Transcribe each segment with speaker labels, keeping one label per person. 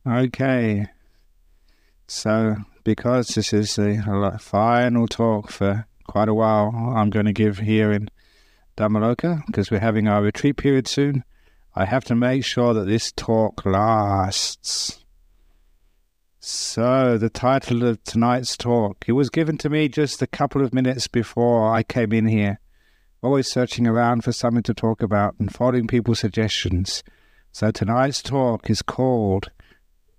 Speaker 1: Okay, so because this is the final talk for quite a while, I'm going to give here in Dhammaloka, because we're having our retreat period soon, I have to make sure that this talk lasts. So the title of tonight's talk, it was given to me just a couple of minutes before I came in here, always searching around for something to talk about and following people's suggestions. So tonight's talk is called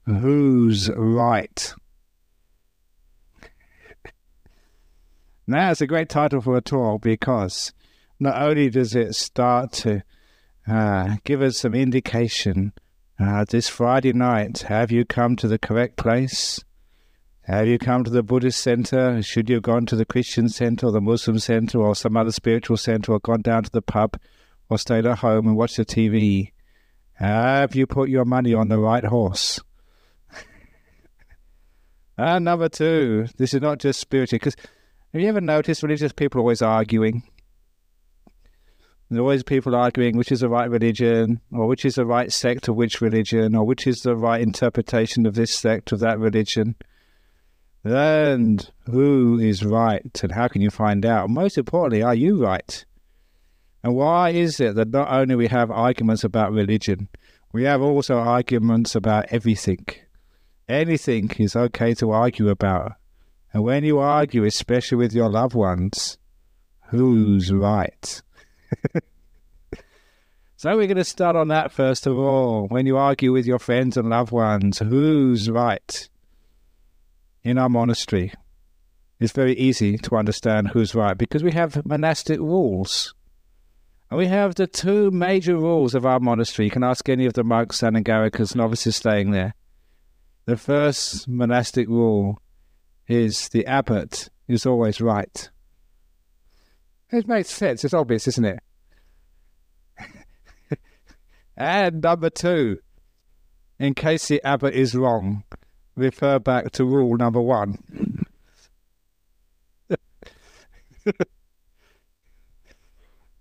Speaker 1: Who's Right? Now, it's a great title for a talk because not only does it start to give us some indication, this Friday night, have you come to the correct place? Have you come to the Buddhist center? Should you have gone to the Christian center or the Muslim center or some other spiritual center, or gone down to the pub or stayed at home and watched the TV? Have you put your money on the right horse? And number two, this is not just spiritual, because have you ever noticed religious people are always arguing? There are always people arguing which is the right religion, or which is the right sect of which religion, or which is the right interpretation of this sect of that religion. And who is right, and how can you find out? Most importantly, are you right? And why is it that not only we have arguments about religion, we have also arguments about everything? Anything is okay to argue about. And when you argue, especially with your loved ones, who's right? So we're going to start on that first of all. When you argue with your friends and loved ones, who's right? In our monastery, it's very easy to understand who's right because we have monastic rules. And we have the two major rules of our monastery. You can ask any of the monks and Angarikas, novices staying there. The first monastic rule is the abbot is always right. It makes sense. It's obvious, isn't it? And number two, in case the abbot is wrong, refer back to rule number one.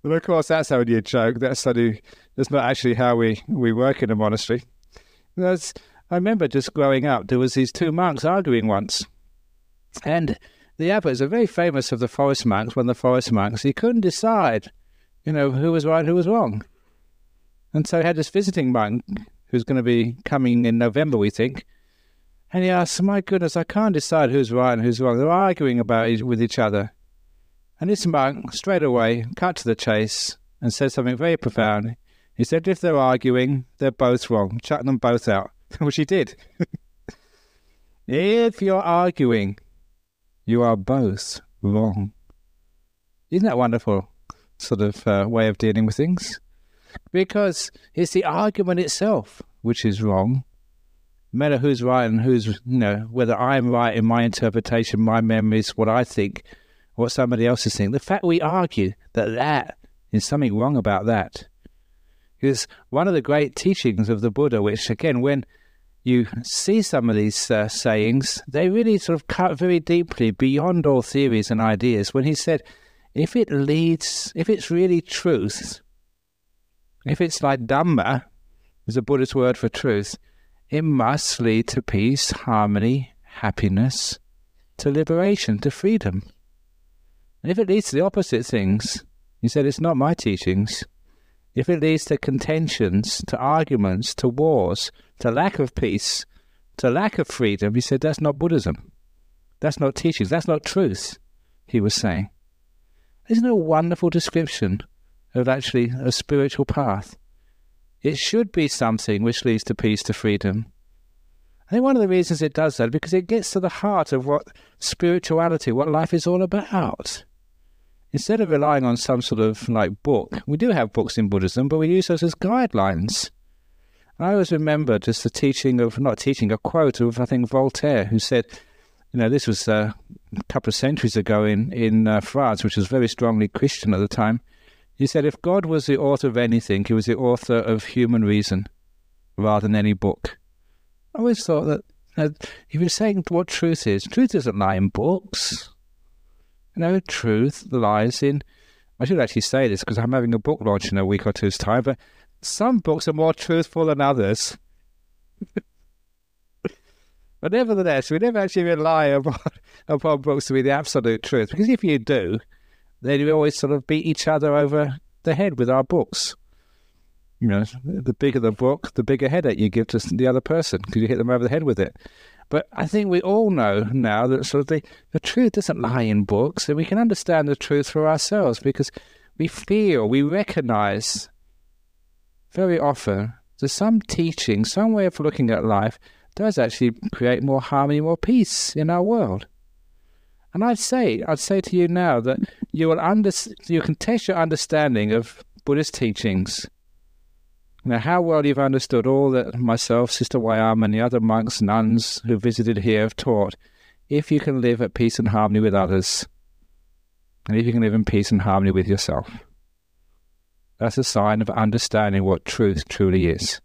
Speaker 1: Well, of course, that's only a joke. That's not actually how we work in a monastery. I remember just growing up, there was these two monks arguing once. And the abbot is very famous of the forest monks. One of the forest monks, he couldn't decide, who was right and who was wrong. And so he had this visiting monk who's going to be coming in November, we think. And he asked, my goodness, I can't decide who's right and who's wrong. They're arguing about it with each other. And this monk, straight away, cut to the chase and said something very profound. He said, if they're arguing, they're both wrong. Chuck them both out. Which he did. If you're arguing, you are both wrong. Isn't that wonderful sort of way of dealing with things? Because it's the argument itself which is wrong. No matter who's right and who's, whether I'm right in my interpretation, my memories, what I think, what somebody else is thinking. The fact we argue that is something wrong about that. Because one of the great teachings of the Buddha, which again, when you see some of these sayings, they really sort of cut very deeply beyond all theories and ideas. When he said, if it's really truth, if it's like Dhamma, is a Buddhist word for truth, it must lead to peace, harmony, happiness, to liberation, to freedom. And if it leads to the opposite things, he said, it's not my teachings. If it leads to contentions, to arguments, to wars, to lack of peace, to lack of freedom, he said, that's not Buddhism. That's not teachings. That's not truth, he was saying. Isn't it a wonderful description of actually a spiritual path? It should be something which leads to peace, to freedom. I think one of the reasons it does that is because it gets to the heart of what spirituality, what life is all about. Instead of relying on some sort of book, we do have books in Buddhism, but we use those as guidelines. I always remember just a quote of, I think, Voltaire, who said, this was a couple of centuries ago in France, which was very strongly Christian at the time. He said, if God was the author of anything, he was the author of human reason rather than any book. I always thought that he was saying what truth is. Truth doesn't lie in books. Truth lies in... I should actually say this because I'm having a book launch in a week or two's time, but some books are more truthful than others. But nevertheless, we never actually rely upon books to be the absolute truth, because if you do, then we always sort of beat each other over the head with our books. You know, the bigger the book, the bigger headache you give to the other person, because you hit them over the head with it. But I think we all know now that sort of the truth doesn't lie in books, and we can understand the truth for ourselves, because we recognize very often that some teaching, some way of looking at life does actually create more harmony, more peace in our world. And I'd say to you now that you can test your understanding of Buddhist teachings. Now, how well you've understood all that myself, Sister Wayam, and the other monks, nuns who visited here have taught, if you can live at peace and harmony with others, and if you can live in peace and harmony with yourself. That's a sign of understanding what truth truly is.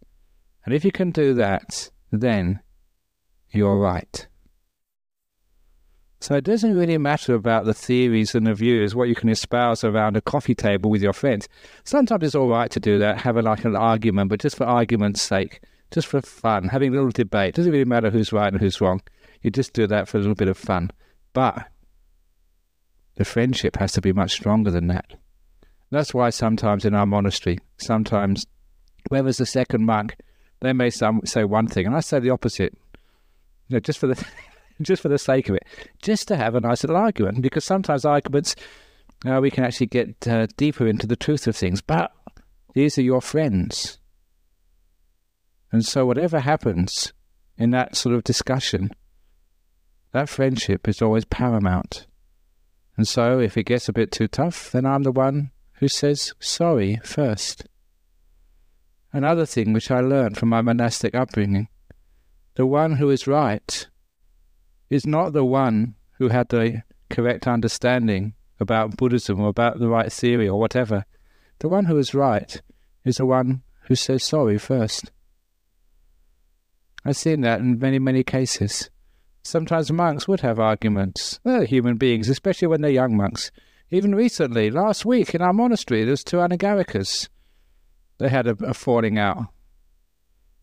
Speaker 1: And if you can do that, then you're right. So it doesn't really matter about the theories and the views, what you can espouse around a coffee table with your friends. Sometimes it's all right to do that, have an argument, but just for argument's sake, just for fun, having a little debate. It doesn't really matter who's right and who's wrong. You just do that for a little bit of fun. But the friendship has to be much stronger than that. That's why sometimes in our monastery, whoever's the second monk, they may say one thing, and I say the opposite. You know, just for the sake of it, just to have a nice little argument, because sometimes arguments, we can actually get deeper into the truth of things, but these are your friends. And so whatever happens in that sort of discussion, that friendship is always paramount. And so if it gets a bit too tough, then I'm the one who says sorry first. Another thing which I learned from my monastic upbringing, the one who is right is not the one who had the correct understanding about Buddhism or about the right theory or whatever. The one who is right is the one who says sorry first. I've seen that in many, many cases. Sometimes monks would have arguments. They're human beings, especially when they're young monks. Even recently, last week in our monastery, there's two Anagarikas. They had a falling out.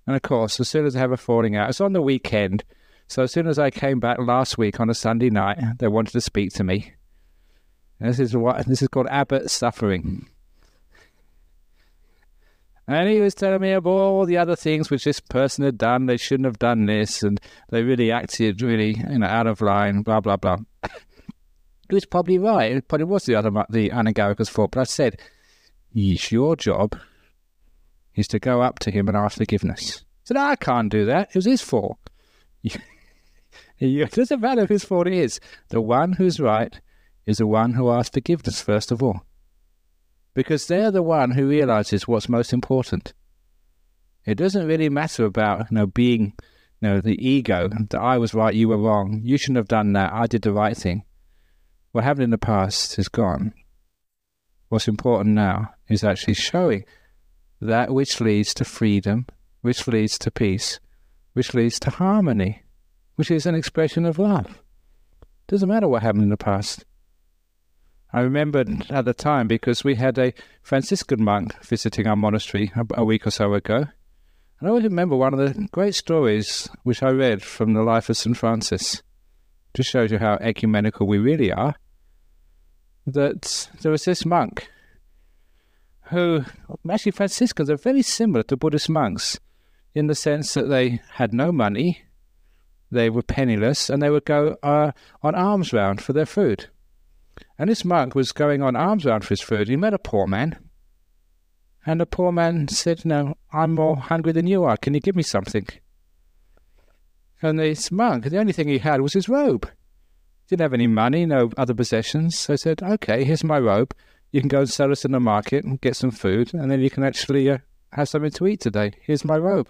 Speaker 1: And of course, as soon as they have a falling out, it's on the weekend. So as soon as I came back last week on a Sunday night, they wanted to speak to me. And this is called Abbot suffering. And he was telling me about all the other things which this person had done. They shouldn't have done this, and they really acted out of line, blah, blah, blah. He was probably right. It probably was the Anagarika's fault. But I said, your job is to go up to him and ask forgiveness. He said, I can't do that. It was his fault. It doesn't matter whose fault it is. The one who's right is the one who asks forgiveness first of all. Because they're the one who realizes what's most important. It doesn't really matter about being the ego, that I was right, you were wrong, you shouldn't have done that, I did the right thing. What happened in the past is gone. What's important now is actually showing that which leads to freedom, which leads to peace, which leads to harmony, which is an expression of love. Doesn't matter what happened in the past. I remembered at the time because we had a Franciscan monk visiting our monastery a week or so ago. And I always remember one of the great stories which I read from the life of St. Francis. Just shows you how ecumenical we really are. That there was this monk who, actually Franciscans are very similar to Buddhist monks in the sense that they had no money, they were penniless, and they would go on alms round for their food. And this monk was going on alms round for his food. He met a poor man. And the poor man said, I'm more hungry than you are. Can you give me something? And this monk, the only thing he had was his robe. He didn't have any money, no other possessions. So he said, okay, here's my robe. You can go and sell us in the market and get some food. And then you can actually have something to eat today. Here's my robe.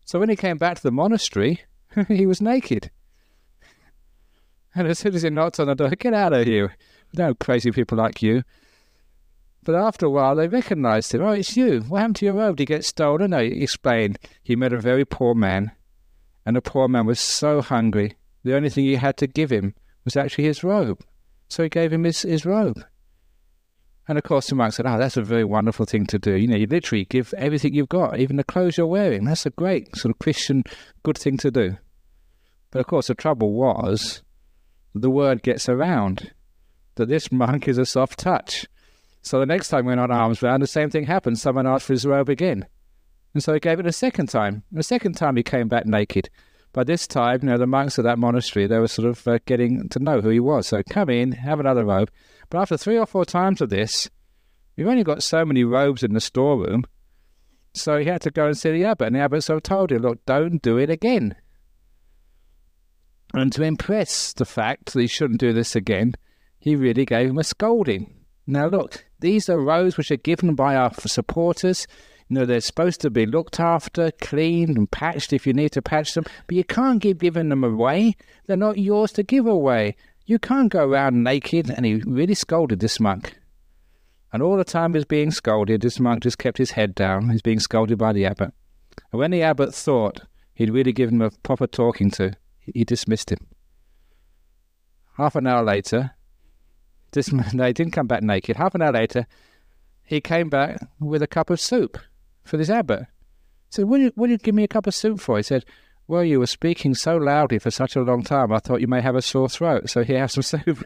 Speaker 1: So when he came back to the monastery, he was naked. And as soon as he knocked on the door, get out of here. No crazy people like you. But after a while, they recognized him. Oh, it's you. What happened to your robe? Did it get stolen? No, he explained. He met a very poor man. And the poor man was so hungry. The only thing he had to give him was actually his robe. So he gave him his robe. And of course the monk said, that's a very wonderful thing to do. You literally give everything you've got, even the clothes you're wearing. That's a great sort of Christian good thing to do. But of course, the trouble was, the word gets around that this monk is a soft touch. So the next time we went on arms round, the same thing happened. Someone asked for his robe again. And so he gave it a second time. The second time he came back naked. By this time, the monks of that monastery, they were sort of getting to know who he was. So come in, have another robe. But after 3 or 4 times of this, we've only got so many robes in the storeroom. So he had to go and see the abbot. And the abbot sort of told him, look, don't do it again. And to impress the fact that he shouldn't do this again, he really gave him a scolding. Now look, these are robes which are given by our supporters. They're supposed to be looked after, cleaned and patched if you need to patch them. But you can't keep giving them away. They're not yours to give away. You can't go around naked. And he really scolded this monk. And all the time he was being scolded, this monk just kept his head down. He's being scolded by the abbot. And when the abbot thought he'd really given him a proper talking to, he dismissed him. Half an hour later, he didn't come back naked. Half an hour later, he came back with a cup of soup for this abbot. He said, what did you give me a cup of soup for? He said, well, you were speaking so loudly for such a long time, I thought you may have a sore throat, so here, have some soup.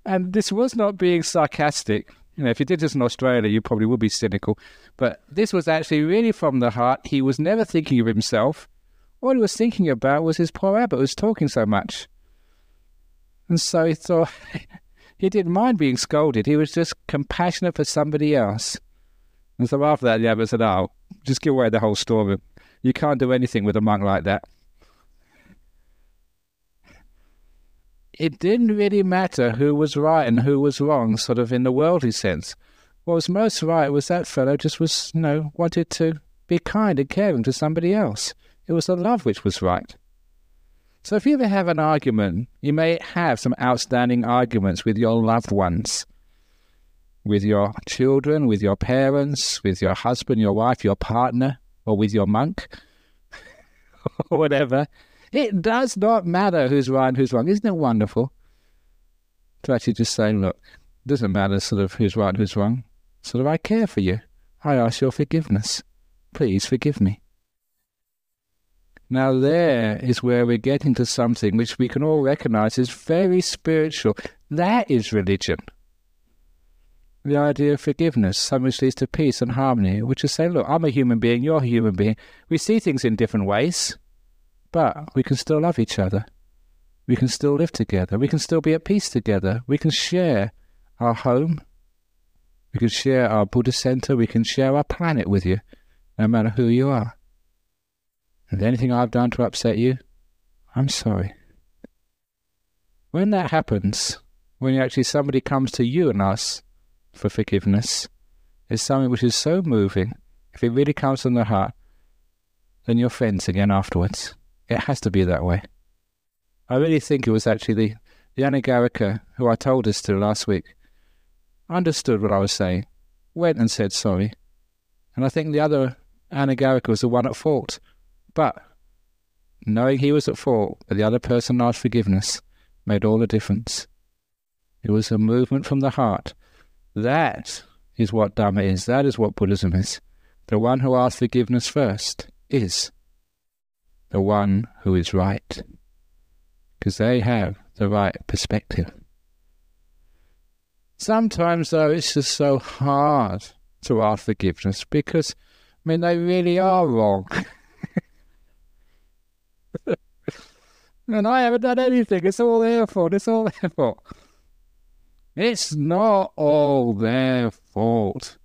Speaker 1: And this was not being sarcastic. If you did this in Australia, you probably would be cynical. But this was actually really from the heart. He was never thinking of himself. All he was thinking about was his poor abbot who was talking so much. And so he thought, he didn't mind being scolded. He was just compassionate for somebody else. And so after that, the abbot said, oh, just give away the whole storeroom. You can't do anything with a monk like that. It didn't really matter who was right and who was wrong, sort of in the worldly sense. What was most right was that fellow just was, wanted to be kind and caring to somebody else. It was the love which was right. So if you ever have an argument, you may have some outstanding arguments with your loved ones, with your children, with your parents, with your husband, your wife, your partner, or with your monk, or whatever. It does not matter who's right and who's wrong. Isn't it wonderful to actually just say, look, it doesn't matter sort of who's right and who's wrong. Sort of, I care for you. I ask your forgiveness. Please forgive me. Now there is where we're getting to something which we can all recognize is very spiritual. That is religion. The idea of forgiveness, something which leads to peace and harmony, which is saying, look, I'm a human being, you're a human being. We see things in different ways. But we can still love each other. We can still live together. We can still be at peace together. We can share our home. We can share our Buddha center. We can share our planet with you, no matter who you are. If anything I've done to upset you, I'm sorry. When that happens, when actually somebody comes to you and asks for forgiveness, it's something which is so moving. If it really comes from the heart, then you're friends again afterwards. It has to be that way. I really think it was actually the Anagarika who I told this to last week understood what I was saying, went and said sorry. And I think the other Anagarika was the one at fault. But knowing he was at fault, but the other person asked forgiveness, made all the difference. It was a movement from the heart. That is what Dhamma is. That is what Buddhism is. The one who asks forgiveness first is the one who is right, because they have the right perspective. Sometimes, though, it's just so hard to ask forgiveness because, they really are wrong. And I haven't done anything. It's all their fault. It's all their fault. It's not all their fault.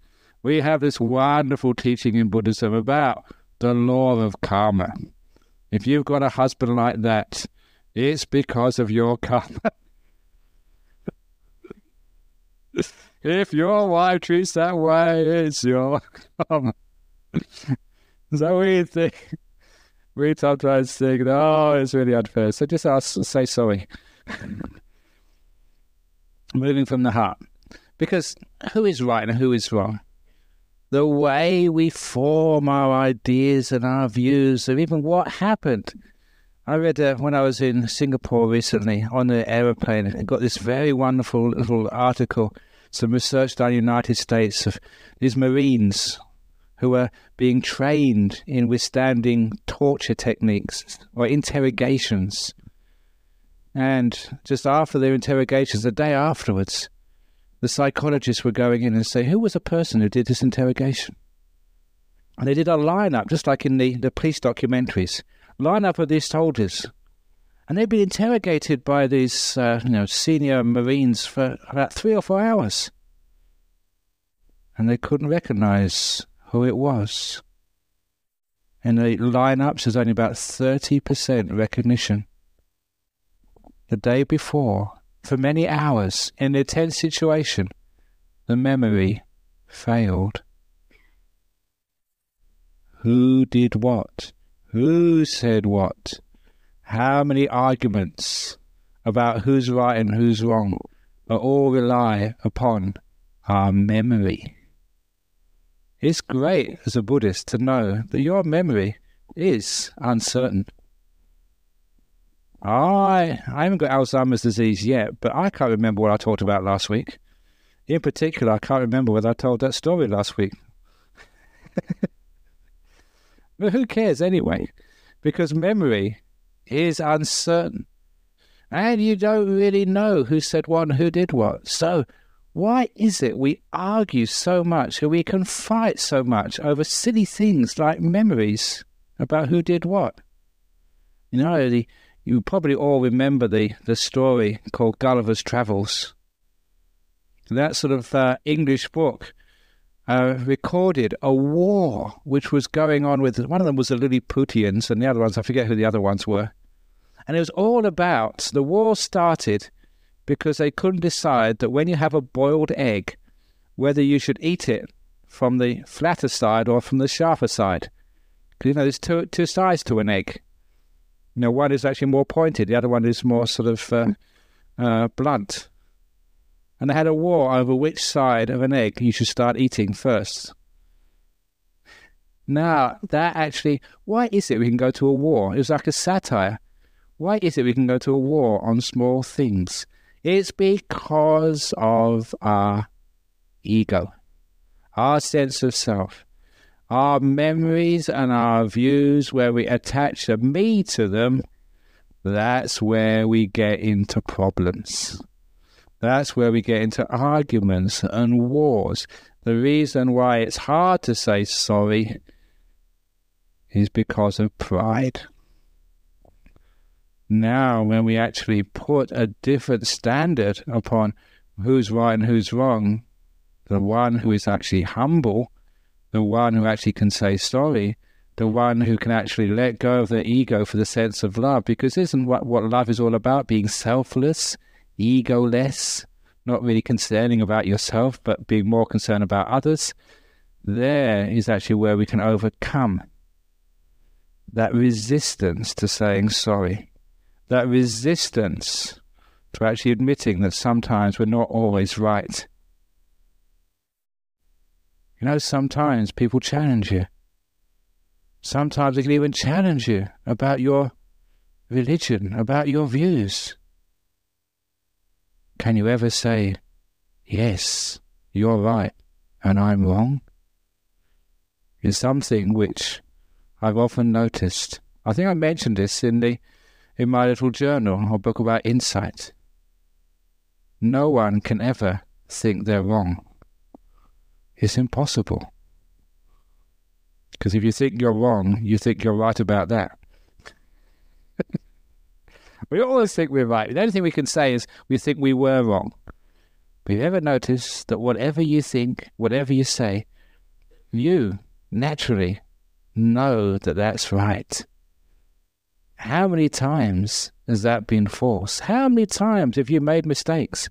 Speaker 1: We have this wonderful teaching in Buddhism about the law of karma. If you've got a husband like that, it's because of your karma. If your wife treats that way, it's your karma. So we sometimes think, oh, it's really unfair. So just say sorry. Moving from the heart. Because who is right and who is wrong? The way we form our ideas and our views of even what happened. I read when I was in Singapore recently on the aeroplane, I got this very wonderful little article, some research done in the United States of these Marines who are being trained in withstanding torture techniques or interrogations. And just after their interrogations, the day afterwards, the psychologists were going in and say, who was the person who did this interrogation? And they did a lineup, just like in the police documentaries, lineup of these soldiers. And they'd been interrogated by these senior Marines for about 3 or 4 hours. And they couldn't recognize who it was. In the lineups, there's only about 30% recognition. The day before, for many hours, in a tense situation, the memory failed. Who did what? Who said what? How many arguments about who's right and who's wrong are all rely upon our memory. It's great as a Buddhist to know that your memory is uncertain. I haven't got Alzheimer's disease yet, but I can't remember what I talked about last week. In particular, I can't remember whether I told that story last week. But who cares anyway? Because memory is uncertain. And you don't really know who said what and who did what. So why is it we argue so much, or we can fight so much over silly things like memories about who did what? You probably all remember the story called Gulliver's Travels. That sort of English book recorded a war which was going on with, one of them was the Lilliputians, and the other ones, I forget who the other ones were. And it was all about, the war started because they couldn't decide that when you have a boiled egg, whether you should eat it from the flatter side or from the sharper side. Because, there's two sides to an egg. One is actually more pointed, the other one is more sort of blunt. And they had a war over which side of an egg you should start eating first. Now, that actually, why is it we can go to a war? It was like a satire. Why is it we can go to a war on small things? It's because of our ego, our sense of self, our memories and our views where we attach a me to them. That's where we get into problems. That's where we get into arguments and wars. The reason why it's hard to say sorry is because of pride. Now, when we actually put a different standard upon who's right and who's wrong, the one who is actually humble, the one who actually can say sorry, the one who can actually let go of their ego for the sense of love, because isn't what love is all about? Being selfless, egoless, not really concerning about yourself, but being more concerned about others. There is actually where we can overcome that resistance to saying sorry. That resistance to actually admitting that sometimes we're not always right. Sometimes people challenge you. Sometimes they can even challenge you about your religion, about your views. Can you ever say, yes, you're right and I'm wrong? It's something which I've often noticed. I think I mentioned this in my little journal or book about insight. No one can ever think they're wrong. It's impossible. Because if you think you're wrong, you think you're right about that. We always think we're right. The only thing we can say is we think we were wrong. But have you ever noticed that whatever you think, whatever you say, you naturally know that that's right? How many times has that been false? How many times have you made mistakes?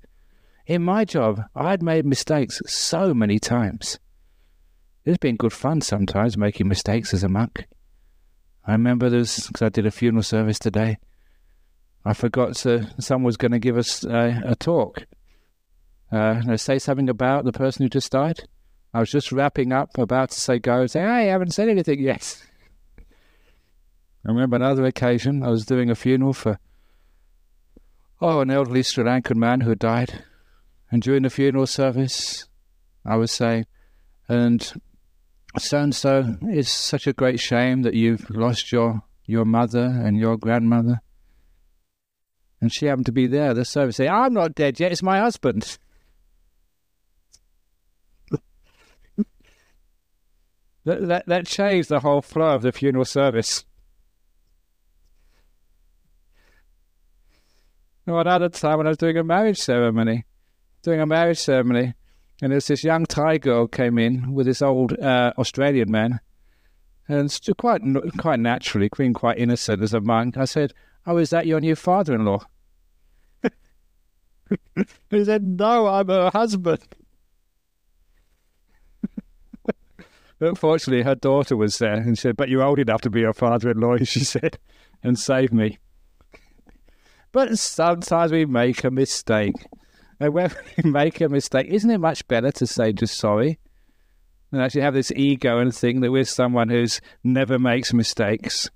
Speaker 1: In my job, I'd made mistakes so many times. It's been good fun sometimes making mistakes as a monk. I remember because I did a funeral service today. I forgot someone was going to give us a talk. Say something about the person who just died. I was just wrapping up, about to say go, say, hey, I haven't said anything yet. I remember another occasion, I was doing a funeral for an elderly Sri Lankan man who had died. And during the funeral service, I was saying, and so-and-so, it's such a great shame that you've lost your mother and your grandmother. And she happened to be there at the service, saying, I'm not dead yet, it's my husband. That changed the whole flow of the funeral service. Or another time when I was doing a marriage ceremony, and there's this young Thai girl came in with this old Australian man, and quite naturally, being quite innocent as a monk, I said, "Oh, is that your new father-in-law?" He said, "No, I'm her husband." But fortunately, her daughter was there, and she said, "But you're old enough to be your father-in-law," she said, and saved me. But sometimes we make a mistake. And when we make a mistake, isn't it much better to say just sorry than actually have this ego and think that we're someone who's never makes mistakes?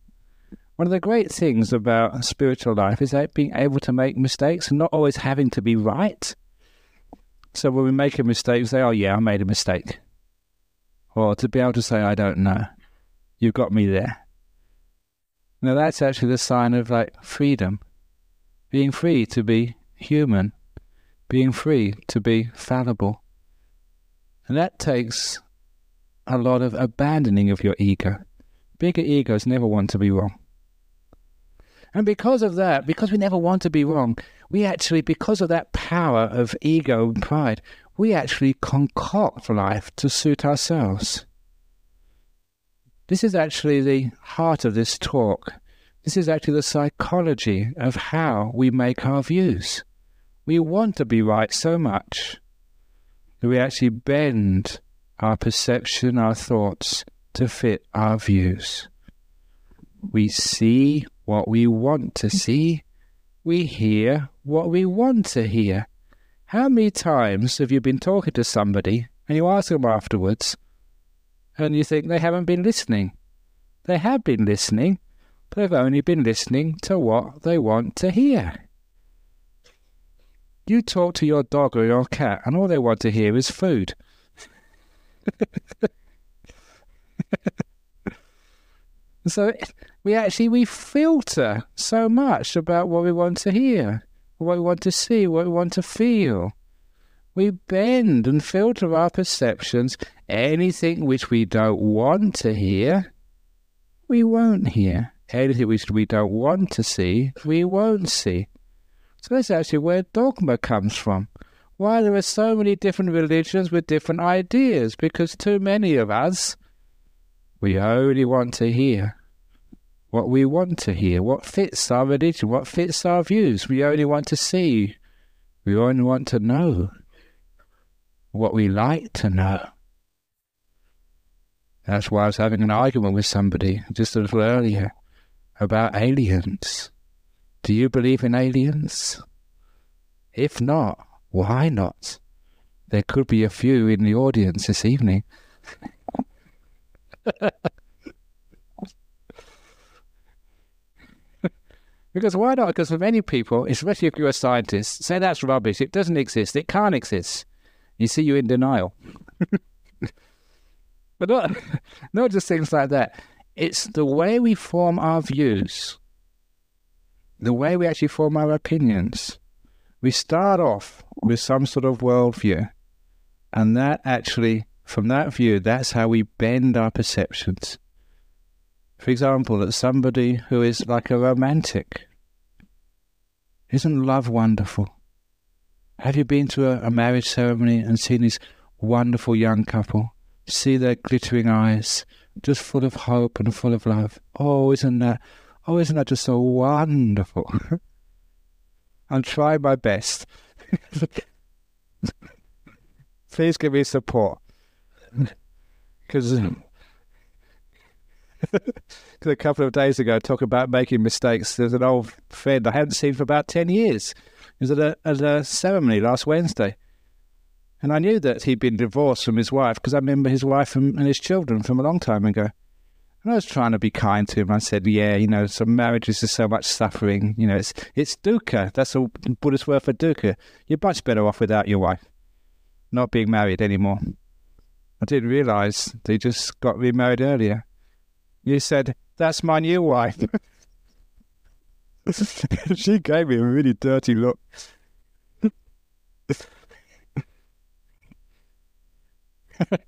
Speaker 1: One of the great things about spiritual life is that being able to make mistakes and not always having to be right. So when we make a mistake, we say, "Oh yeah, I made a mistake." Or to be able to say, "I don't know. You've got me there." Now that's actually the sign of freedom. Being free to be human. Being free to be fallible. And that takes a lot of abandoning of your ego. Bigger egos never want to be wrong. And because of that, because we never want to be wrong, we actually, because of that power of ego and pride, we actually concoct life to suit ourselves. This is actually the heart of this talk. This is actually the psychology of how we make our views. We want to be right so much that we actually bend our perception, our thoughts, to fit our views. We see what we want to see. We hear what we want to hear. How many times have you been talking to somebody and you ask them afterwards and you think they haven't been listening? They have been listening, but they've only been listening to what they want to hear. You talk to your dog or your cat and all they want to hear is food. So we filter so much about what we want to hear, what we want to see, what we want to feel. We bend and filter our perceptions. Anything which we don't want to hear, we won't hear. Anything which we don't want to see, we won't see. So that's actually where dogma comes from. Why there are so many different religions with different ideas, because too many of us, we only want to hear what we want to hear, what fits our religion, what fits our views. We only want to see, we only want to know what we like to know. That's why I was having an argument with somebody just a little earlier about aliens. Do you believe in aliens? If not, why not? There could be a few in the audience this evening. Because why not? Because for many people, especially if you're a scientist, say that's rubbish, it doesn't exist, it can't exist. You see, you're in denial. But not just things like that. It's the way we form our views, the way we actually form our opinions. We start off with some sort of worldview, and that actually, from that view, that's how we bend our perceptions. For example, that somebody who is like a romantic, isn't love wonderful? Have you been to a marriage ceremony and seen this wonderful young couple? See their glittering eyes, just full of hope and full of love. Oh, isn't that just so wonderful? I'm trying my best. Please give me support. Because a couple of days ago, talking about making mistakes, there's an old friend I hadn't seen for about 10 years. He was at a ceremony last Wednesday. And I knew that he'd been divorced from his wife because I remember his wife and his children from a long time ago. And I was trying to be kind to him. I said, yeah, some marriages is so much suffering. It's dukkha. That's a Buddhist word for dukkha. You're much better off without your wife, not being married anymore. I didn't realise they just got remarried earlier. You said, that's my new wife. She gave me a really dirty look. But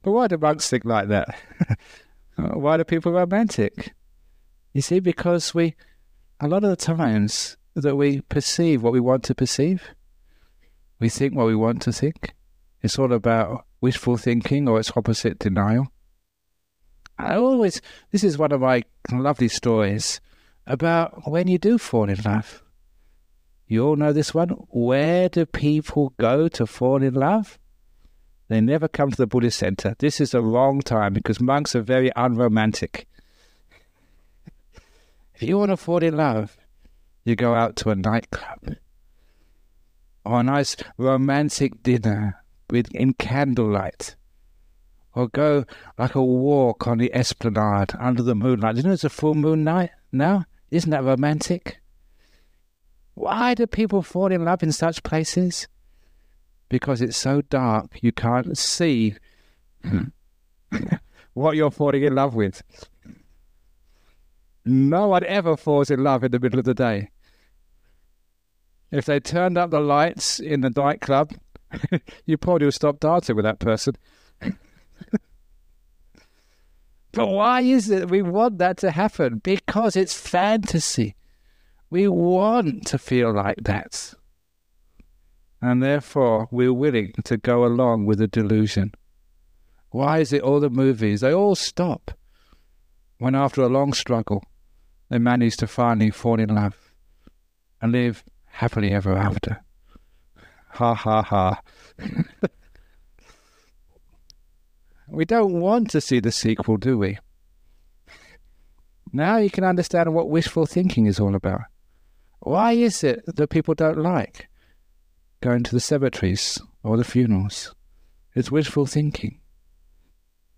Speaker 1: why do monks think like that? Why do people romantic? You see, because a lot of the times that we perceive what we want to perceive, we think what we want to think. It's all about wishful thinking, or its opposite, denial. This is one of my lovely stories about when you do fall in love. You all know this one. Where do people go to fall in love? They never come to the Buddhist center. This is the wrong time, because monks are very unromantic. If you want to fall in love, you go out to a nightclub or a nice romantic dinner in candlelight, or go like a walk on the esplanade under the moonlight. You know it's a full moon night now? Isn't that romantic? Why do people fall in love in such places? Because it's so dark you can't see what you're falling in love with. No one ever falls in love in the middle of the day. If they turned up the lights in the nightclub, you probably would stop dancing with that person. But why is it we want that to happen? Because it's fantasy. We want to feel like that. And therefore, we're willing to go along with the delusion. Why is it all the movies, they all stop when after a long struggle, they manage to finally fall in love and live happily ever after? Ha ha ha. We don't want to see the sequel, do we? Now you can understand what wishful thinking is all about. Why is it that people don't like going to the cemeteries or the funerals? It's wishful thinking.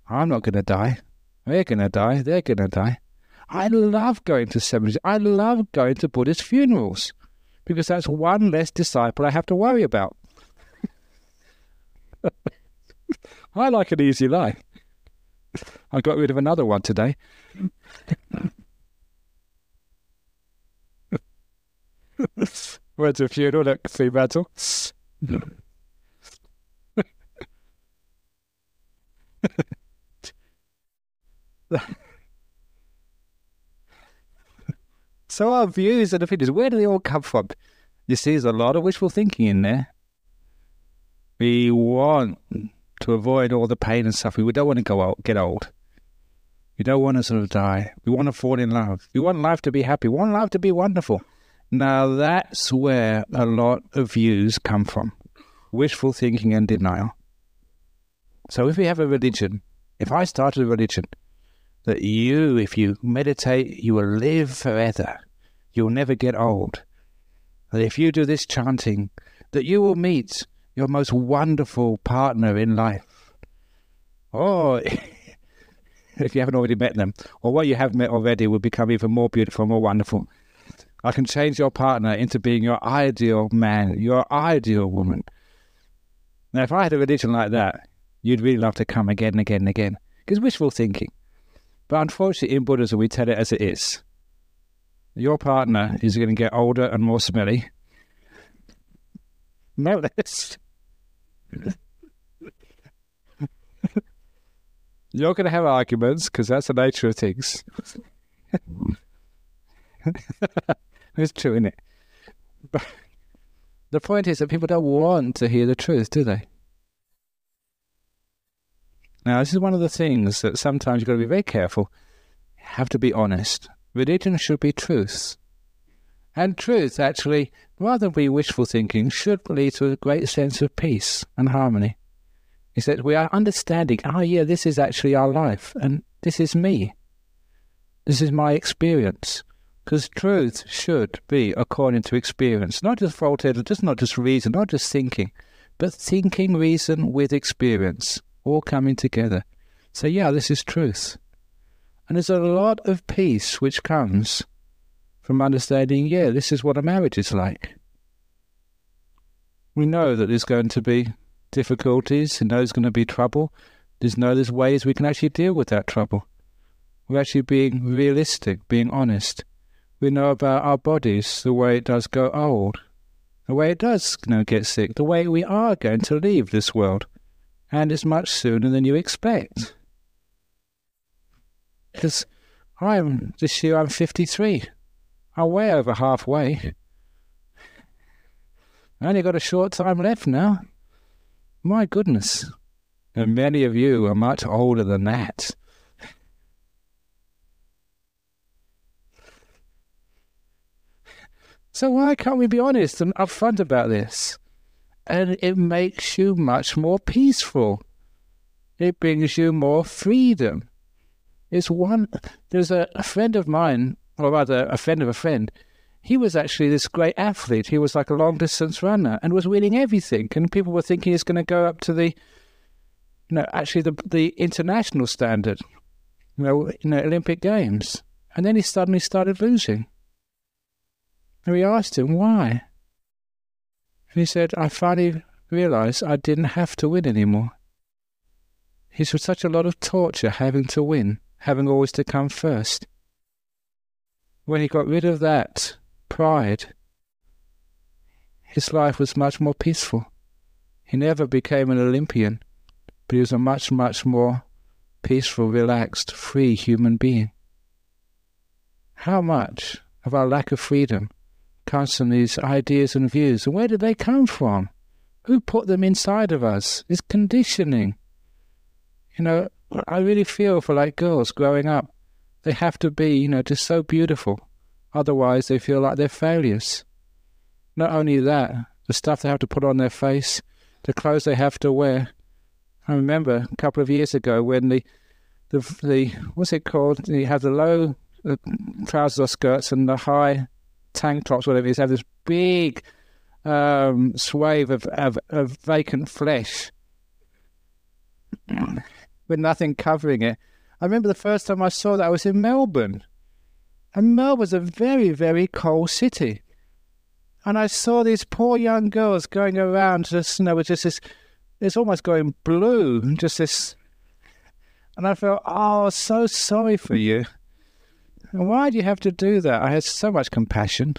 Speaker 1: I'm not going to die. We're going to die. They're going to die. I love going to cemeteries. I love going to Buddhist funerals, because that's one less disciple I have to worry about. I like an easy life. I got rid of another one today. Went to a funeral at Fremantle. So our views and opinions, where do they all come from? You see, there's a lot of wishful thinking in there. We want to avoid all the pain and suffering. We don't want to get old. We don't want to sort of die. We want to fall in love. We want life to be happy. We want life to be wonderful. Now that's where a lot of views come from. Wishful thinking and denial. So if we have a religion, if I started a religion, that if you meditate, you will live forever. You'll never get old. That if you do this chanting, that you will meet your most wonderful partner in life. Or if you haven't already met them, or what you have met already will become even more beautiful, more wonderful. I can change your partner into being your ideal man, your ideal woman. Now, if I had a religion like that, you'd really love to come again and again and again. Because wishful thinking. But unfortunately, in Buddhism, we tell it as it is. Your partner is going to get older and more smelly. No less. You're going to have arguments, because that's the nature of things. It's true, isn't it? But the point is that people don't want to hear the truth, do they? Now, this is one of the things that sometimes you've got to be very careful. You have to be honest. Religion should be truth. And truth, actually, rather than be wishful thinking, should lead to a great sense of peace and harmony. Is that we are understanding, this is actually our life, and this is me. This is my experience. Because truth should be according to experience, not just Voltaire, not just reason, not just thinking, but thinking, reason with experience, all coming together. So this is truth. And there's a lot of peace which comes from understanding, this is what a marriage is like. We know that there's going to be difficulties, and know there's going to be trouble. There's ways we can actually deal with that trouble. We're actually being realistic, being honest. We know about our bodies, the way it does go old, the way it does get sick, the way we are going to leave this world, and it's much sooner than you expect. Because this year I'm 53. I'm way over halfway. I only got a short time left now. My goodness. And many of you are much older than that. So why can't we be honest and upfront about this? And it makes you much more peaceful. It brings you more freedom. There's a friend of mine, or rather a friend of a friend. He was actually this great athlete. He was like a long-distance runner and was winning everything. And people were thinking he's going to go up to the international standard, Olympic Games. And then he suddenly started losing. And we asked him why. And he said, I finally realized I didn't have to win anymore. He's with such a lot of torture having to win, having always to come first. When he got rid of that pride, his life was much more peaceful. He never became an Olympian, but he was a much, much more peaceful, relaxed, free human being. How much of our lack of freedom comes from these ideas and views, and where did they come from? Who put them inside of us? It's conditioning. I really feel for like girls growing up. They have to be, just so beautiful. Otherwise, they feel like they're failures. Not only that, the stuff they have to put on their face, the clothes they have to wear. I remember a couple of years ago when the what's it called? You have the low trousers or skirts and the high tank tops, whatever it is, have this big swathe of vacant flesh with nothing covering it. I remember the first time I saw that I was in Melbourne. And Melbourne's a very, very cold city. And I saw these poor young girls going around just, with just this, it's almost going blue, just this. And I felt, so sorry for you. And why do you have to do that? I had so much compassion.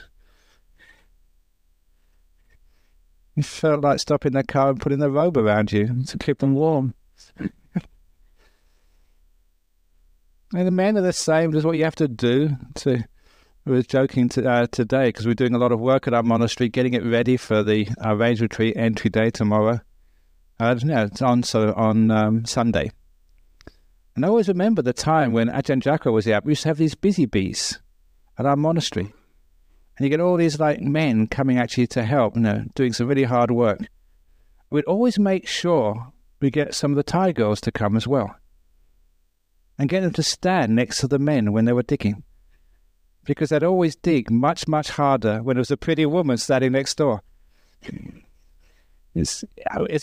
Speaker 1: It felt like stopping the car and putting the robe around you to keep them warm. And the men are the same. Just what you have to do to. We were joking today because we're doing a lot of work at our monastery, getting it ready for our range retreat entry day tomorrow. It's on Sunday. And I always remember the time when Ajahn Brahm was out. We used to have these busy bees at our monastery, and you get all these men coming actually to help, doing some really hard work. We'd always make sure we get some of the Thai girls to come as well, and get them to stand next to the men when they were digging. Because they'd always dig much, much harder when there was a pretty woman standing next door. It's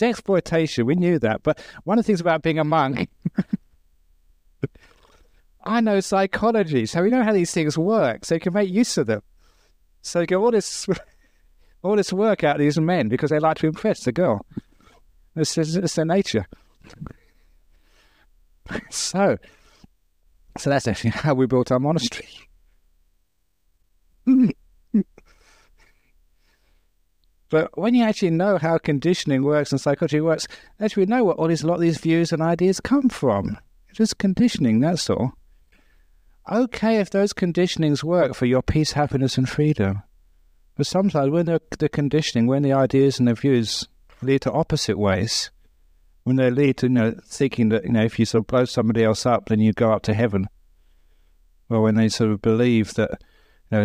Speaker 1: exploitation, we knew that. But one of the things about being a monk, I know psychology, so we know how these things work, so you can make use of them. So you get all this work out of these men because they like to impress the girl. It's their nature. So that's actually how we built our monastery. But when you actually know how conditioning works and psychology works, actually we know what a lot of these views and ideas come from. It's just conditioning, that's all. Okay if those conditionings work for your peace, happiness and freedom. But sometimes when the conditioning, when the ideas and the views lead to opposite ways, when they lead to thinking that if you sort of blow somebody else up, then you go up to heaven, or when they sort of believe that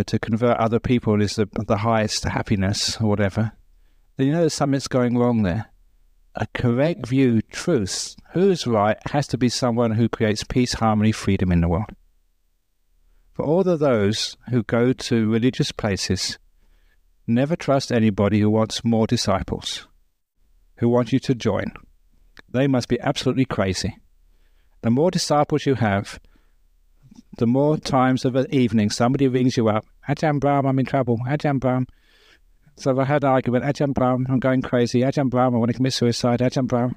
Speaker 1: to convert other people is the highest happiness or whatever, then there's something's going wrong there. A correct view, truth, who's right, has to be someone who creates peace, harmony, freedom in the world. For all of those who go to religious places, never trust anybody who wants more disciples, who want you to join. They must be absolutely crazy. The more disciples you have, the more times of an evening somebody rings you up, Ajahn Brahm, I'm in trouble, Ajahn Brahm. So I had an argument, Ajahn Brahm, I'm going crazy. Ajahn Brahm, I want to commit suicide. Ajahn Brahm.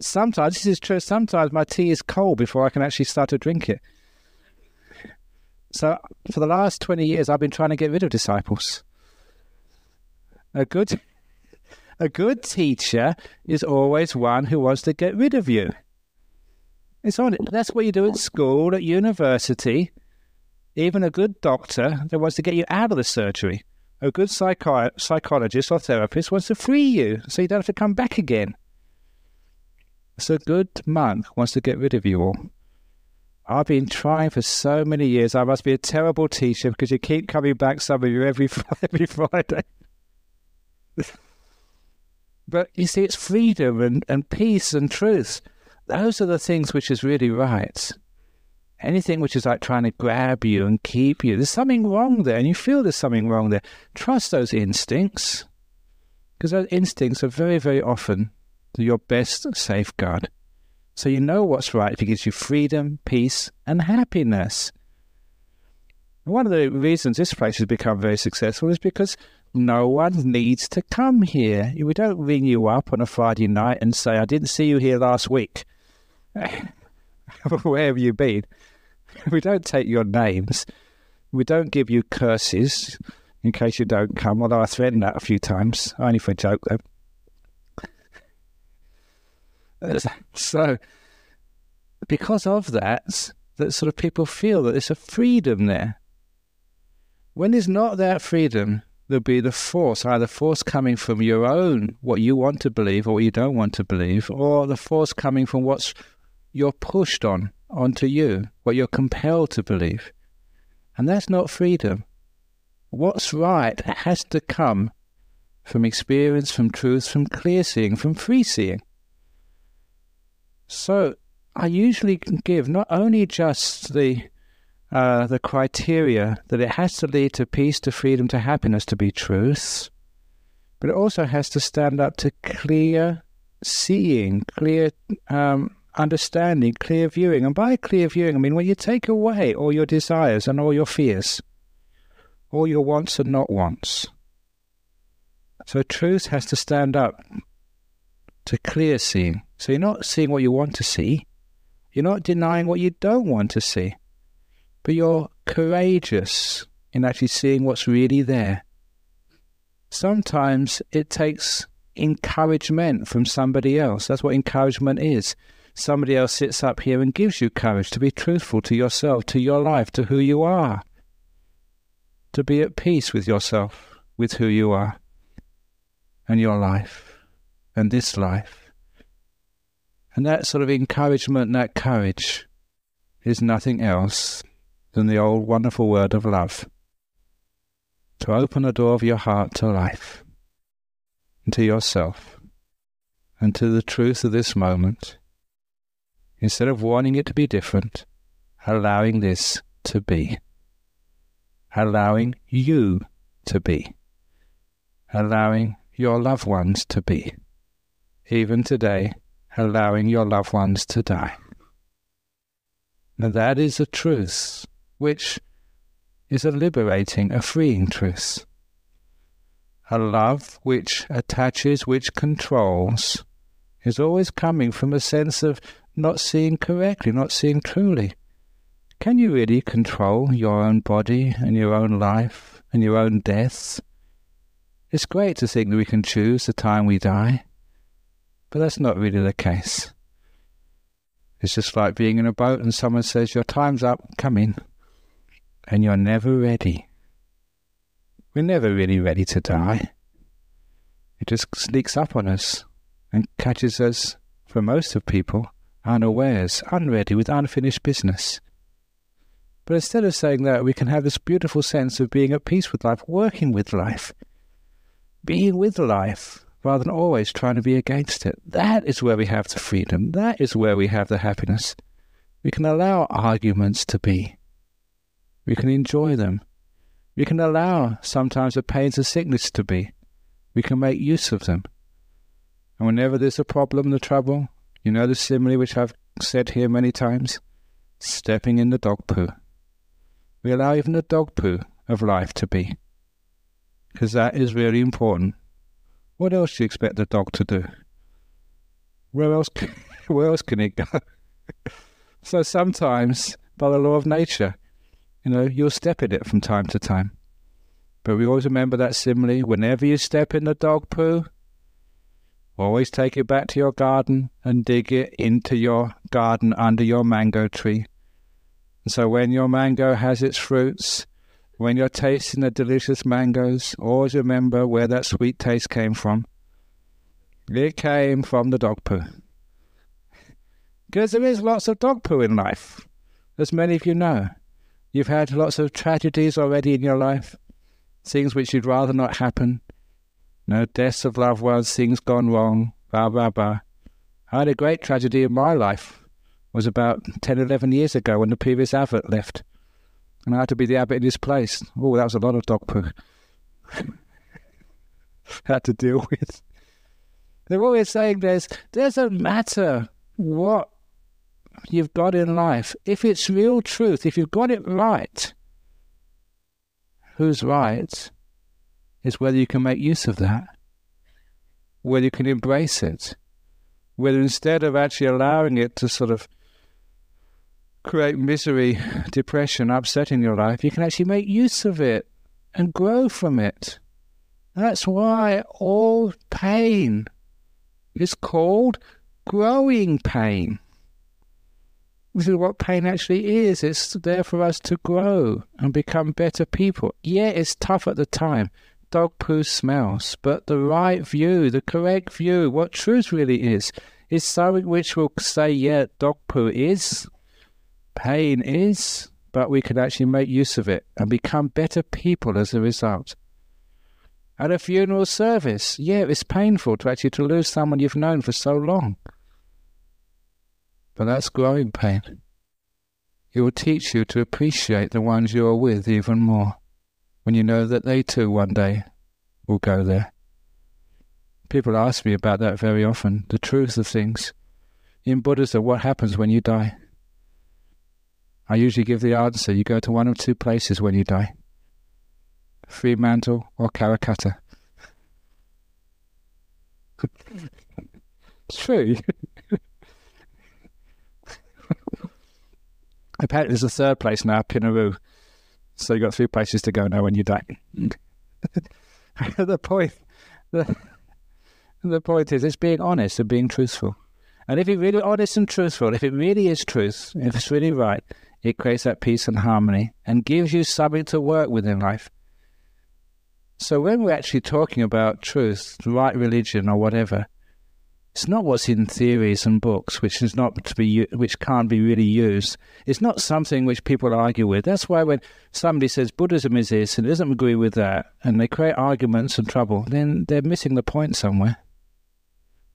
Speaker 1: Sometimes, this is true, sometimes my tea is cold before I can actually start to drink it. So for the last 20 years, I've been trying to get rid of disciples. A good teacher is always one who wants to get rid of you. That's what you do at school, at university. Even a good doctor that wants to get you out of the surgery. A good psychologist or therapist wants to free you so you don't have to come back again. So a good monk wants to get rid of you all. I've been trying for so many years. I must be a terrible teacher because you keep coming back, some of you, every Friday. But you see, it's freedom and peace and truth. Those are the things which is really right. Anything which is like trying to grab you and keep you, there's something wrong there, and you feel there's something wrong there. Trust those instincts, because those instincts are very, very often your best safeguard. So you know what's right if it gives you freedom, peace, and happiness. And one of the reasons this place has become very successful is because no one needs to come here. We don't ring you up on a Friday night and say, I didn't see you here last week. Where have you been? We don't take your names. We don't give you curses in case you don't come, although I threatened that a few times, only for a joke though. So, because of that sort of people feel that there's a freedom there. When there's not that freedom, there'll be the force, either force coming from your own, what you want to believe or what you don't want to believe, or the force coming from what's you're pushed onto you, what you're compelled to believe. And that's not freedom. What's right has to come from experience, from truth, from clear seeing, from free seeing. So I usually give not only just the criteria that it has to lead to peace, to freedom, to happiness, to be truth, but it also has to stand up to clear seeing, clear understanding, clear viewing. And by clear viewing, I mean when you take away all your desires and all your fears, all your wants and not wants. So truth has to stand up to clear seeing. So you're not seeing what you want to see. You're not denying what you don't want to see. But you're courageous in actually seeing what's really there. Sometimes it takes encouragement from somebody else. That's what encouragement is. Somebody else sits up here and gives you courage to be truthful to yourself, to your life, to who you are. To be at peace with yourself, with who you are, and your life, and this life. And that sort of encouragement and that courage is nothing else than the old wonderful word of love. To open the door of your heart to life, and to yourself, and to the truth of this moment. Instead of wanting it to be different, allowing this to be. Allowing you to be. Allowing your loved ones to be. Even today, allowing your loved ones to die. Now that is a truth which is a liberating, a freeing truth. A love which attaches, which controls, is always coming from a sense of not seeing correctly, not seeing truly. Can you really control your own body and your own life and your own death? It's great to think that we can choose the time we die, but that's not really the case. It's just like being in a boat and someone says, your time's up, come in. And you're never ready. We're never really ready to die. It just sneaks up on us and catches us, for most of people, unawares, unready, with unfinished business. But instead of saying that, we can have this beautiful sense of being at peace with life, working with life, being with life, rather than always trying to be against it. That is where we have the freedom. That is where we have the happiness. We can allow arguments to be. We can enjoy them. We can allow sometimes the pains of sickness to be. We can make use of them. And whenever there's a problem, the trouble, you know the simile which I've said here many times? Stepping in the dog poo. We allow even the dog poo of life to be. Because that is really important. What else do you expect the dog to do? Where else can it go? So sometimes, by the law of nature, you'll step in it from time to time. But we always remember that simile, whenever you step in the dog poo, always take it back to your garden and dig it into your garden under your mango tree. And so when your mango has its fruits, when you're tasting the delicious mangoes, always remember where that sweet taste came from. It came from the dog poo. Because there is lots of dog poo in life, as many of you know. You've had lots of tragedies already in your life, things which you'd rather not happen. Deaths of loved ones, things gone wrong, blah, blah, blah. I had a great tragedy in my life. It was about 10, 11 years ago when the previous abbot left. And I had to be the abbot in his place. Oh, that was a lot of dog poo. Had to deal with. They're always saying doesn't matter what you've got in life. If it's real truth, if you've got it right, who's right is whether you can make use of that, whether you can embrace it, whether instead of actually allowing it to sort of create misery, depression, upset in your life, you can actually make use of it and grow from it. That's why all pain is called growing pain. This is what pain actually is. It's there for us to grow and become better people. Yeah, it's tough at the time. Dog poo smells. But the right view, the correct view, what truth really is something which will say, yeah, dog poo is, pain is, but we can actually make use of it and become better people as a result. At a funeral service, yeah, it's painful to lose someone you've known for so long. But that's growing pain. It will teach you to appreciate the ones you are with even more, when you know that they too one day will go there. People ask me about that very often, the truth of things. In Buddhism, what happens when you die? I usually give the answer, you go to one of two places when you die. Fremantle or Calcutta. It's true. Apparently there's a third place now, Pinaroo. So you've got 3 places to go now when you die. The point is, it's being honest and being truthful. And if you're really honest and truthful, if it really is truth, if it's really right, it creates that peace and harmony and gives you something to work with in life. So when we're actually talking about truth, the right religion or whatever, it's not what's in theories and books, which can't be really used. It's not something which people argue with. That's why when somebody says Buddhism is this and doesn't agree with that, and they create arguments and trouble, then they're missing the point somewhere.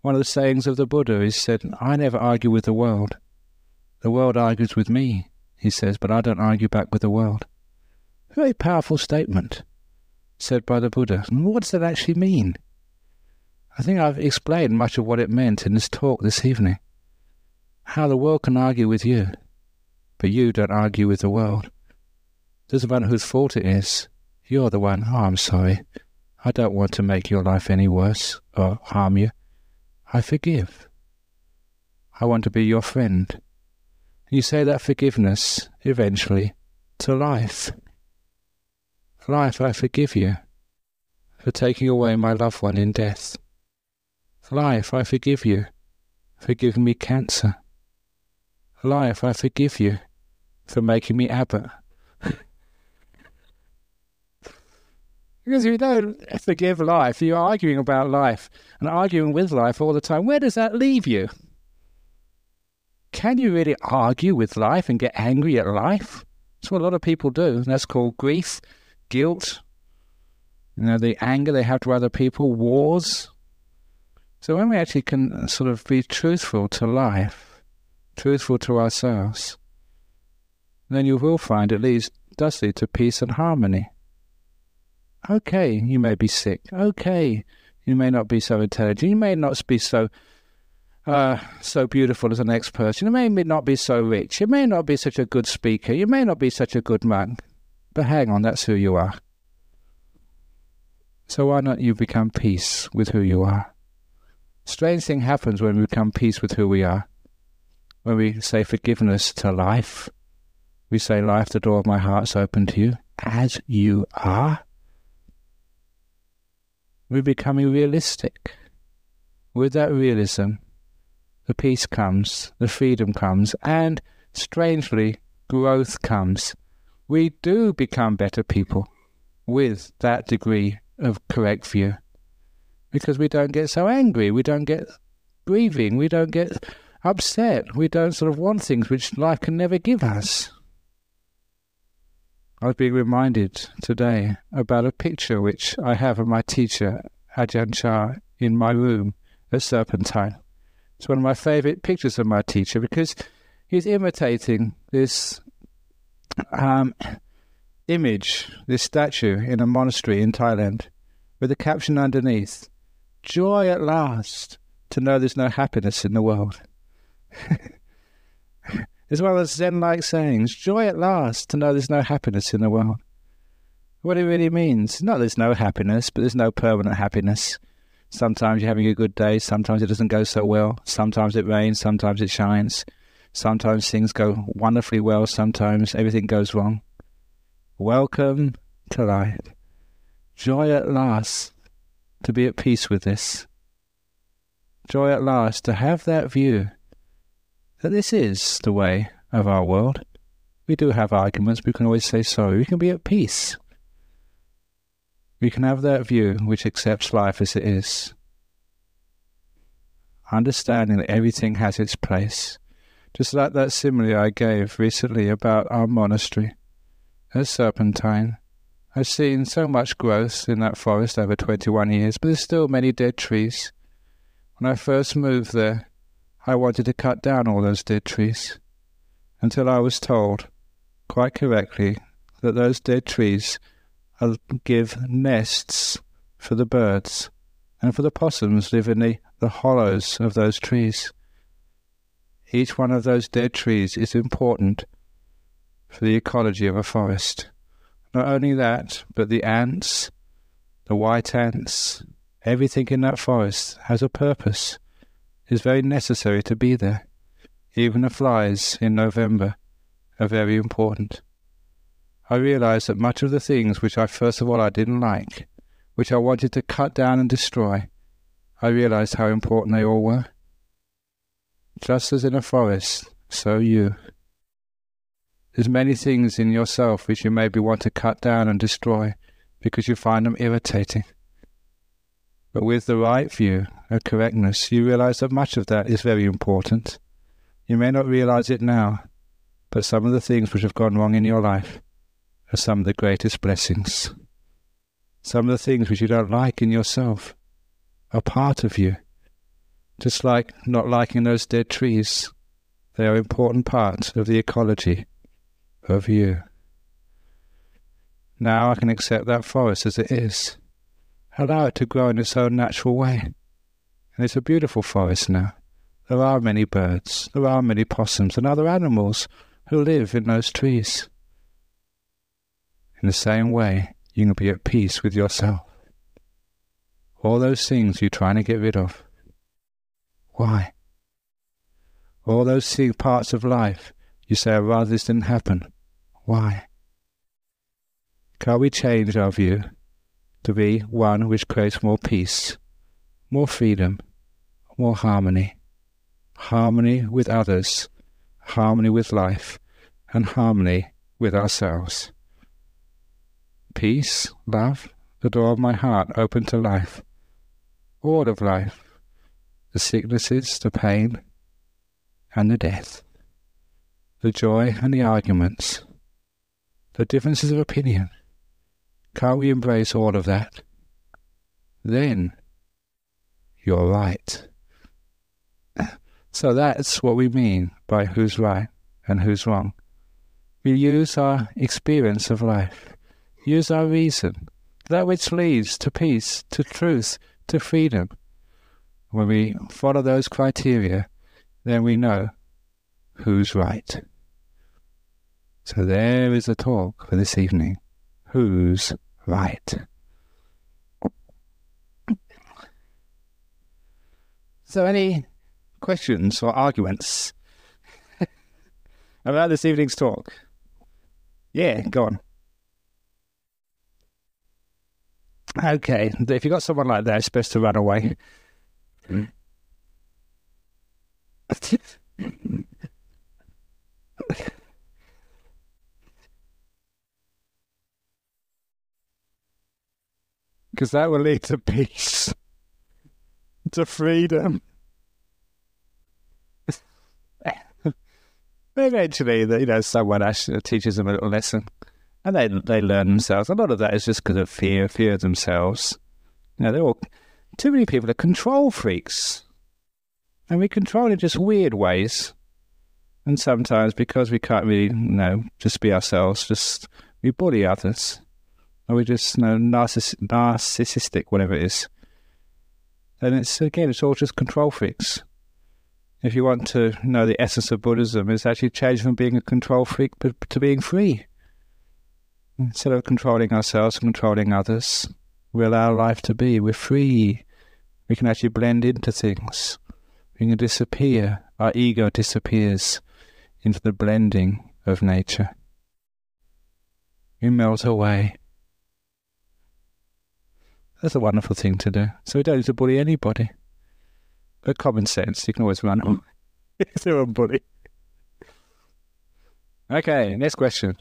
Speaker 1: One of the sayings of the Buddha is said, I never argue with the world. The world argues with me, he says, but I don't argue back with the world. Very powerful statement said by the Buddha. And what does that actually mean? I think I've explained much of what it meant in this talk this evening. How the world can argue with you, but you don't argue with the world. Doesn't matter whose fault it is. You're the one, oh, I'm sorry. I don't want to make your life any worse or harm you. I forgive. I want to be your friend. You say that forgiveness, eventually, to life. Life, I forgive you for taking away my loved one in death. Life, I forgive you for giving me cancer. Life, I forgive you for making me abbot. Because if you don't forgive life, you're arguing about life and arguing with life all the time. Where does that leave you? Can you really argue with life and get angry at life? That's what a lot of people do. That's called grief, guilt, the anger they have to other people, wars. So when we actually can sort of be truthful to life, truthful to ourselves, then you will find it does lead to peace and harmony. Okay, you may be sick. Okay, you may not be so intelligent. You may not be so beautiful as the next person. You may not be so rich. You may not be such a good speaker. You may not be such a good monk. But hang on, that's who you are. So why not you become peace with who you are? Strange thing happens when we become peace with who we are. When we say forgiveness to life, we say, life, the door of my heart's open to you, as you are. We're becoming realistic. With that realism, the peace comes, the freedom comes, and strangely, growth comes. We do become better people with that degree of correct view. Because we don't get so angry, we don't get grieving, we don't get upset, we don't sort of want things which life can never give us. I was being reminded today about a picture which I have of my teacher, Ajahn Chah, in my room at Serpentine. It's one of my favourite pictures of my teacher because he's imitating this image, this statue in a monastery in Thailand, with the caption underneath, "Joy at last to know there's no happiness in the world." It's one of those Zen-like sayings, joy at last to know there's no happiness in the world. What it really means, not there's no happiness, but there's no permanent happiness. Sometimes you're having a good day, sometimes it doesn't go so well, sometimes it rains, sometimes it shines, sometimes things go wonderfully well, sometimes everything goes wrong. Welcome to life. Joy at last to be at peace with this. Joy at last to have that view that this is the way of our world. We do have arguments, but we can always say sorry. We can be at peace. We can have that view which accepts life as it is. Understanding that everything has its place. Just like that simile I gave recently about our monastery at Serpentine. I've seen so much growth in that forest over 21 years, but there's still many dead trees. When I first moved there, I wanted to cut down all those dead trees, until I was told, quite correctly, that those dead trees give nests for the birds, and for the possums live in the hollows of those trees. Each one of those dead trees is important for the ecology of a forest. Not only that, but the ants, the white ants, everything in that forest has a purpose. It's very necessary to be there. Even the flies in November are very important. I realized that much of the things which first of all I didn't like, which I wanted to cut down and destroy, I realized how important they all were. Just as in a forest, so you. There's many things in yourself which you maybe want to cut down and destroy because you find them irritating. But with the right view of correctness, you realize that much of that is very important. You may not realize it now, but some of the things which have gone wrong in your life are some of the greatest blessings. Some of the things which you don't like in yourself are part of you. Just like not liking those dead trees, they are important parts of the ecology of you. Now I can accept that forest as it is. Allow it to grow in its own natural way. And it's a beautiful forest now. There are many birds, there are many possums and other animals who live in those trees. In the same way, you can be at peace with yourself. All those things you're trying to get rid of. Why? All those parts of life you say, I'd rather this didn't happen. Why? Can't we change our view to be one which creates more peace, more freedom, more harmony? Harmony with others, harmony with life, and harmony with ourselves. Peace, love, the door of my heart open to life, all of life, the sicknesses, the pain, and the death, the joy and the arguments, the differences of opinion. Can't we embrace all of that? Then you're right. So that's what we mean by who's right and who's wrong. We use our experience of life, use our reason, that which leads to peace, to truth, to freedom. When we follow those criteria, then we know who's right. So there is the talk for this evening. who's right. So any questions or arguments about this evening's talk? Yeah, go on. Okay, if you've got someone like that, it's best to run away. Because that will lead to peace, to freedom. Eventually, someone actually teaches them a little lesson, and they learn themselves. A lot of that is just because of fear of themselves. Too many people are control freaks, and we control in just weird ways. And sometimes, because we can't really, just be ourselves, we bully others. Or we just, narcissistic, whatever it is. And it's all just control freaks. If you want to know the essence of Buddhism, it's actually changed from being a control freak to being free. Instead of controlling ourselves and controlling others, we allow life to be. We're free. We can actually blend into things. We can disappear. Our ego disappears into the blending of nature. We melt away. That's a wonderful thing to do. So we don't need to bully anybody. But common sense, you can always run on. If you're a bully. Okay, next question.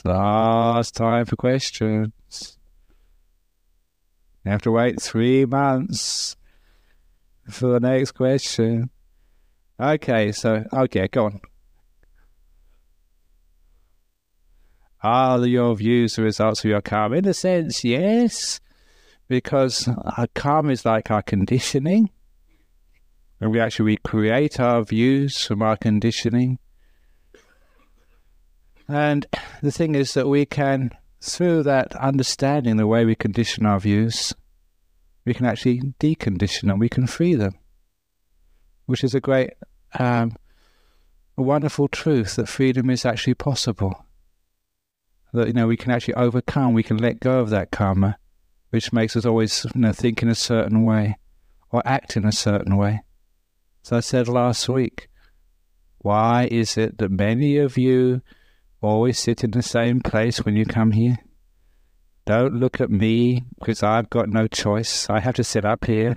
Speaker 1: Last time for questions. You have to wait 3 months for the next question. Okay, go on. Are your views the results of your karma? In a sense, yes, because our karma is like our conditioning, and we actually recreate our views from our conditioning. And the thing is that we can, through that understanding the way we condition our views, we can actually decondition them, we can free them, which is a great, a wonderful truth that freedom is actually possible. That, we can actually overcome, we can let go of that karma, which makes us always, think in a certain way or act in a certain way. So I said last week, why is it that many of you always sit in the same place when you come here? Don't look at me, because I've got no choice. I have to sit up here.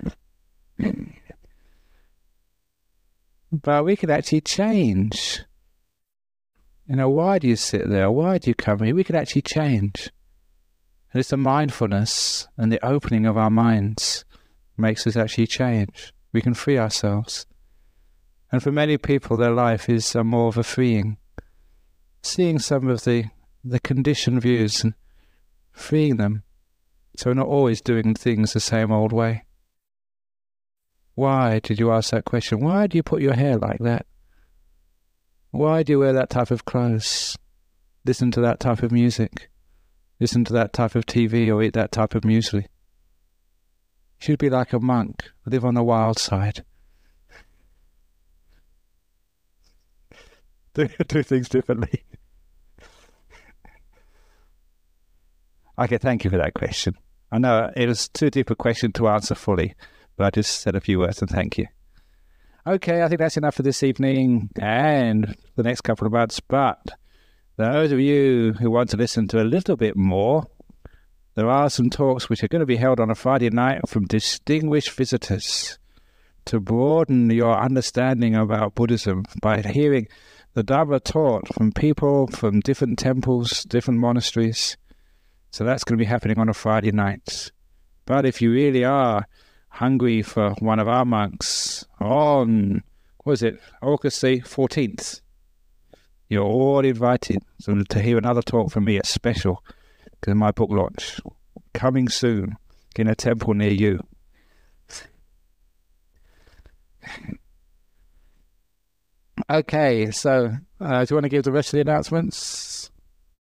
Speaker 1: But we can actually change. Why do you sit there? Why do you come here? We can actually change. And it's the mindfulness and the opening of our minds makes us actually change. We can free ourselves. And for many people, their life is more of a freeing. Seeing some of the conditioned views and freeing them. So we're not always doing things the same old way. Why did you ask that question? Why do you put your hair like that? Why do you wear that type of clothes? Listen to that type of music? Listen to that type of TV or eat that type of muesli? You should be like a monk, live on the wild side. Do things differently. Okay, thank you for that question. I know it was too deep a question to answer fully, but I just said a few words and thank you. Okay, I think that's enough for this evening and the next couple of months. But those of you who want to listen to a little bit more, there are some talks which are going to be held on a Friday night from distinguished visitors to broaden your understanding about Buddhism by hearing the Dhamma taught from people from different temples, different monasteries. So that's going to be happening on a Friday night. But if you really are hungry for one of our monks on, August the 14th, you're all invited to hear another talk from me, a special, because of my book launch, coming soon in a temple near you. Okay, so do you want to give the rest of the announcements?